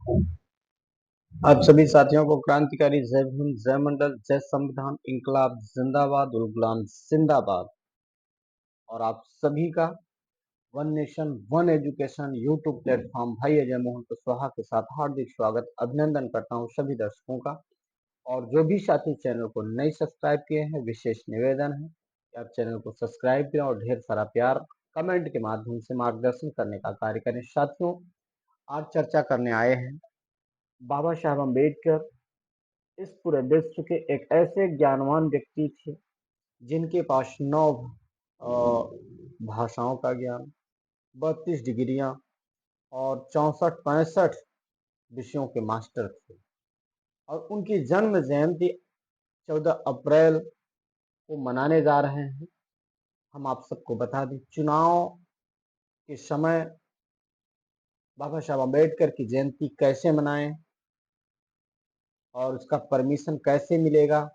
आप सभी साथियों को क्रांतिकारी जय हिंद, जय मंडल, जय संविधान, इंकलाब जिंदाबाद, उल गुलाम जिंदाबाद। और आप सभी का one nation one education YouTube platform भाई अजय मोहन कुशवाहा के साथ हार्दिक स्वागत अभिनंदन करता हूं सभी दर्शकों का। और जो भी साथी चैनल को नए सब्सक्राइब किए हैं, विशेष निवेदन है कि आप चैनल को सब्सक्राइब करें और ढेर सारा प्यार कमेंट के माध्यम से मार्गदर्शन करने का कार्य करें। साथियों, आज चर्चा करने आए हैं बाबा साहब अम्बेडकर इस पूरे विश्व के एक ऐसे ज्ञानवान व्यक्ति थे जिनके पास 9 भाषाओं का ज्ञान, 32 डिग्रियां और 64-65 विषयों के मास्टर थे। और उनकी जन्म जयंती 14 अप्रैल को मनाने जा रहे हैं। हम आप सबको बता दें, चुनाव के समय बाबा साहब अम्बेडकर की जयंती कैसे मनाएं और उसका परमिशन कैसे मिलेगा,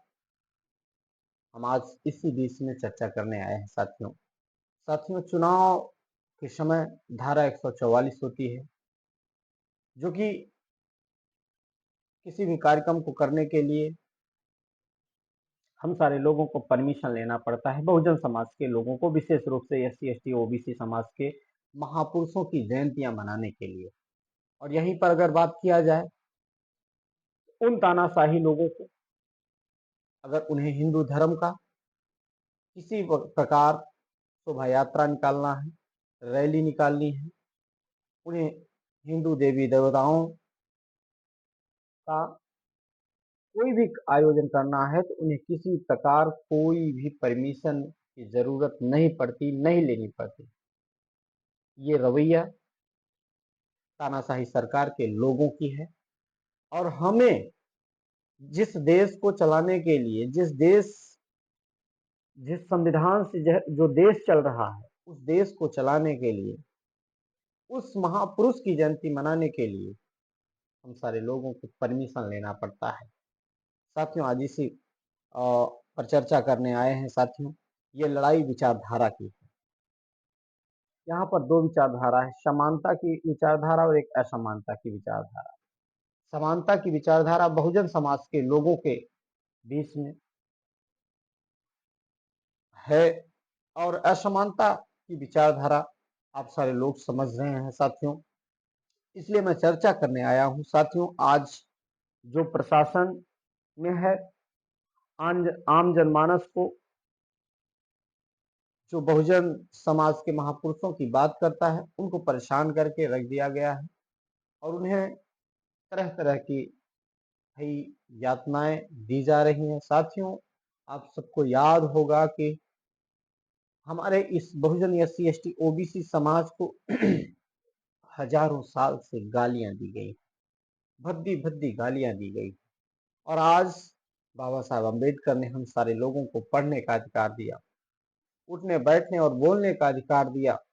हम आज इसी विषय में चर्चा करने आए हैं। साथियों, चुनाव के समय धारा 144 होती है, जो कि किसी भी कार्यक्रम को करने के लिए हम सारे लोगों को परमिशन लेना पड़ता है। बहुजन समाज के लोगों को, विशेष रूप से SC ST OBC समाज के महापुरुषों की जयंतियां मनाने के लिए। और यहीं पर अगर बात किया जाए उन तानाशाही लोगों को, अगर उन्हें हिंदू धर्म का किसी प्रकार शोभा यात्रा निकालना है, रैली निकालनी है, उन्हें हिंदू देवी देवताओं का कोई भी आयोजन करना है, तो उन्हें किसी प्रकार कोई भी परमिशन की जरूरत नहीं पड़ती, नहीं लेनी पड़ती। ये रवैया तानाशाही सरकार के लोगों की है। और हमें जिस देश को चलाने के लिए, जिस संविधान से जो देश चल रहा है, उस देश को चलाने के लिए, उस महापुरुष की जयंती मनाने के लिए हम सारे लोगों को परमिशन लेना पड़ता है। साथियों, आज इसी पर चर्चा करने आए हैं। साथियों, ये लड़ाई विचारधारा की है। यहाँ पर दो विचारधारा है, समानता की विचारधारा और एक असमानता की विचारधारा। समानता की विचारधारा बहुजन समाज के लोगों के बीच में है, और असमानता की विचारधारा आप सारे लोग समझ रहे हैं। साथियों, इसलिए मैं चर्चा करने आया हूं। साथियों, आज जो प्रशासन में है, आम जनमानस को, जो बहुजन समाज के महापुरुषों की बात करता है, उनको परेशान करके रख दिया गया है और उन्हें तरह तरह की भाई यातनाएं दी जा रही हैं। साथियों, आप सबको याद होगा कि हमारे इस बहुजन SC ST OBC समाज को हजारों साल से गालियां दी गई, भद्दी भद्दी गालियां दी गई। और आज बाबा साहब अम्बेडकर ने हम सारे लोगों को पढ़ने का अधिकार दिया, उठने बैठने और बोलने का अधिकार दिया।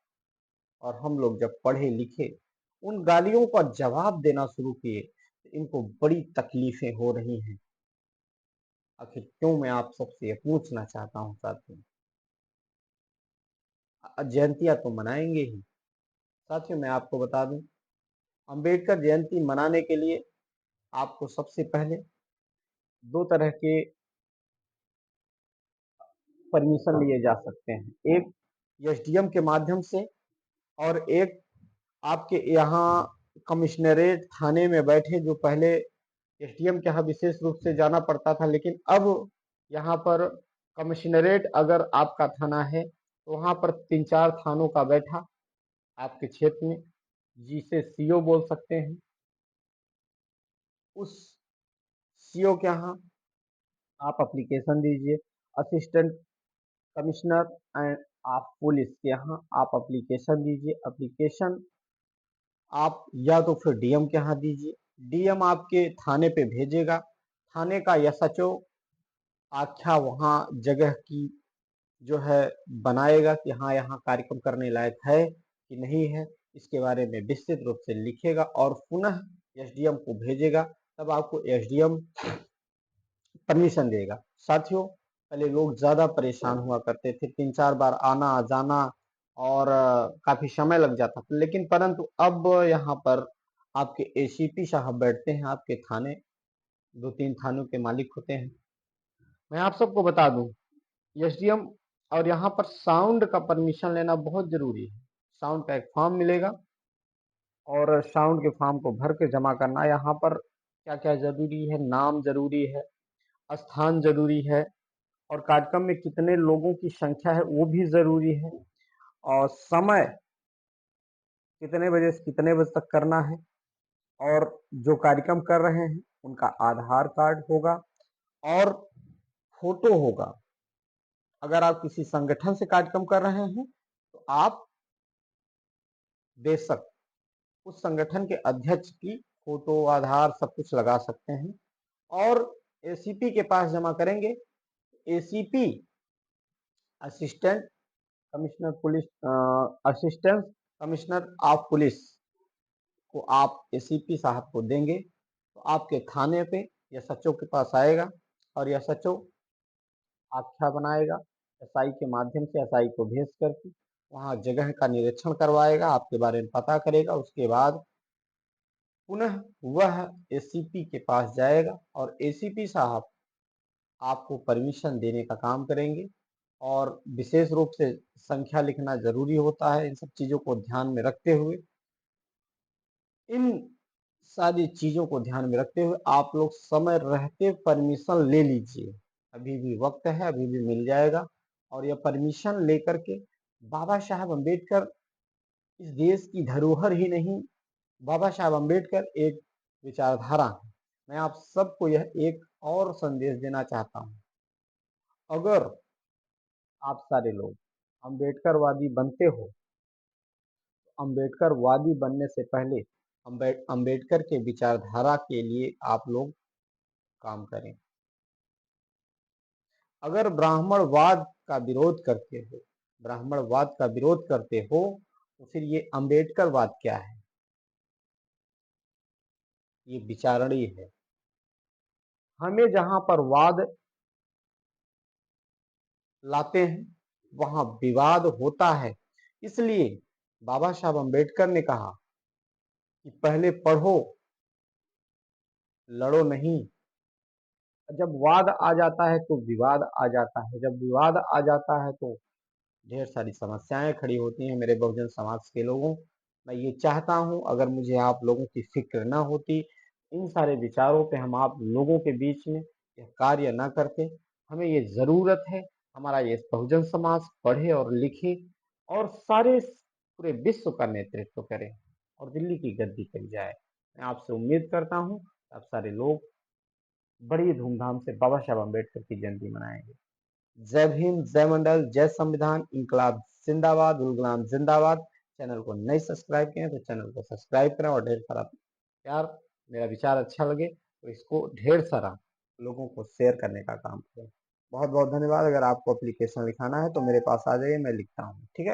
और हम लोग जब पढ़े लिखे, उन गालियों का जवाब देना शुरू किए, तो इनको बड़ी तकलीफें हो रही हैं। आखिर क्यों, मैं आप सबसे ये पूछना चाहता हूँ। साथियों, जयंतियां तो मनाएंगे ही। साथियों, मैं आपको बता दूं, अंबेडकर जयंती मनाने के लिए आपको सबसे पहले दो तरह के परमिशन लिए जा सकते हैं। एक SDM के माध्यम से, और एक आपके यहाँ कमिश्नरेट थाने में बैठे, जो पहले SDM के यहाँ विशेष रूप से जाना पड़ता था, लेकिन अब यहाँ पर कमिश्नरेट अगर आपका थाना है, तो वहाँ पर 3-4 थानों का बैठा आपके क्षेत्र में, जिसे CO बोल सकते हैं, उस CO के यहाँ आप एप्लीकेशन दीजिए। असिस्टेंट कमिश्नर एंड आप पुलिस के यहाँ आप एप्लीकेशन दीजिए। एप्लीकेशन आप या तो फिर DM के यहाँ दीजिए। DM आपके थाने पे भेजेगा, थाने का SHO आख्या वहाँ जगह की जो है बनाएगा कि हाँ, यहाँ कार्यक्रम करने लायक है कि नहीं है, इसके बारे में विस्तृत रूप से लिखेगा और पुनः SDM को भेजेगा। तब आपको SDM परमिशन देगा। साथियों, पहले लोग ज्यादा परेशान हुआ करते थे, 3-4 बार आना जाना और काफी समय लग जाता था, लेकिन परंतु अब यहाँ पर आपके एसीपी साहब बैठते हैं आपके थाने, 2-3 थानों के मालिक होते हैं। मैं आप सबको बता दूं, एसडीएम और यहाँ पर साउंड का परमिशन लेना बहुत जरूरी है। साउंड का एक फॉर्म मिलेगा और साउंड के फॉर्म को भर के जमा करना। यहाँ पर क्या क्या जरूरी है, नाम जरूरी है, स्थान जरूरी है, और कार्यक्रम में कितने लोगों की संख्या है वो भी जरूरी है, और समय कितने बजे से कितने बजे तक करना है, और जो कार्यक्रम कर रहे हैं उनका आधार कार्ड होगा और फोटो होगा। अगर आप किसी संगठन से कार्यक्रम कर रहे हैं तो आप बेशक उस संगठन के अध्यक्ष की फोटो, आधार सब कुछ लगा सकते हैं और एसीपी के पास जमा करेंगे। ACP assistant commissioner police, assistant commissioner of police को आप एसीपी साहब को देंगे तो आपके थाने पे या सचो के पास आएगा और यह सचो आख्या बनाएगा। एसआई के माध्यम से एसआई को भेज करके वहाँ जगह का निरीक्षण करवाएगा, आपके बारे में पता करेगा। उसके बाद पुनः वह एसीपी के पास जाएगा और एसीपी साहब आपको परमिशन देने का काम करेंगे। और विशेष रूप से संख्या लिखना जरूरी होता है। इन सब चीजों को ध्यान में रखते हुए, इन सारी चीजों को ध्यान में रखते हुए आप लोग समय रहते परमिशन ले लीजिए। अभी भी वक्त है, अभी भी मिल जाएगा। और यह परमिशन लेकर के बाबा साहब अम्बेडकर इस देश की धरोहर ही नहीं, बाबा साहब अम्बेडकर एक विचारधारा है। मैं आप सबको यह एक और संदेश देना चाहता हूँ, अगर आप सारे लोग अम्बेडकरवादी बनते हो, अम्बेडकरवादी बनने से पहले अम्बेडकर के विचारधारा के लिए आप लोग काम करें। अगर ब्राह्मणवाद का विरोध करते हो, ब्राह्मणवाद का विरोध करते हो तो फिर ये अम्बेडकरवाद क्या है? ये विचारणी है। हमें जहां पर वाद लाते हैं वहां विवाद होता है। इसलिए बाबा साहब अम्बेडकर ने कहा कि पहले पढ़ो, लड़ो नहीं। जब वाद आ जाता है तो विवाद आ जाता है, जब विवाद आ जाता है तो ढेर सारी समस्याएं खड़ी होती हैं। मेरे बहुजन समाज के लोगों, मैं ये चाहता हूं अगर मुझे आप लोगों की फिक्र ना होती, इन सारे विचारों पे हम आप लोगों के बीच में यह कार्य ना करते। हमें ये जरूरत है हमारा ये बहुजन समाज पढ़े और लिखे और सारे पूरे विश्व का नेतृत्व करे और दिल्ली की गद्दी करी जाए। मैं आपसे उम्मीद करता हूँ आप सारे लोग बड़ी धूमधाम से बाबा साहब अम्बेडकर की जयंती मनाएंगे। जय भीम, जय मंडल, जय संविधान, इंकलाब जिंदाबाद, उल गुलाम जिंदाबाद। चैनल को नहीं सब्सक्राइब किए तो चैनल को सब्सक्राइब करें और ढेर सारा प्यार, मेरा विचार अच्छा लगे तो इसको ढेर सारा लोगों को शेयर करने का काम करें। बहुत बहुत धन्यवाद। अगर आपको एप्लीकेशन लिखाना है तो मेरे पास आ जाइए, मैं लिखता हूँ। ठीक है।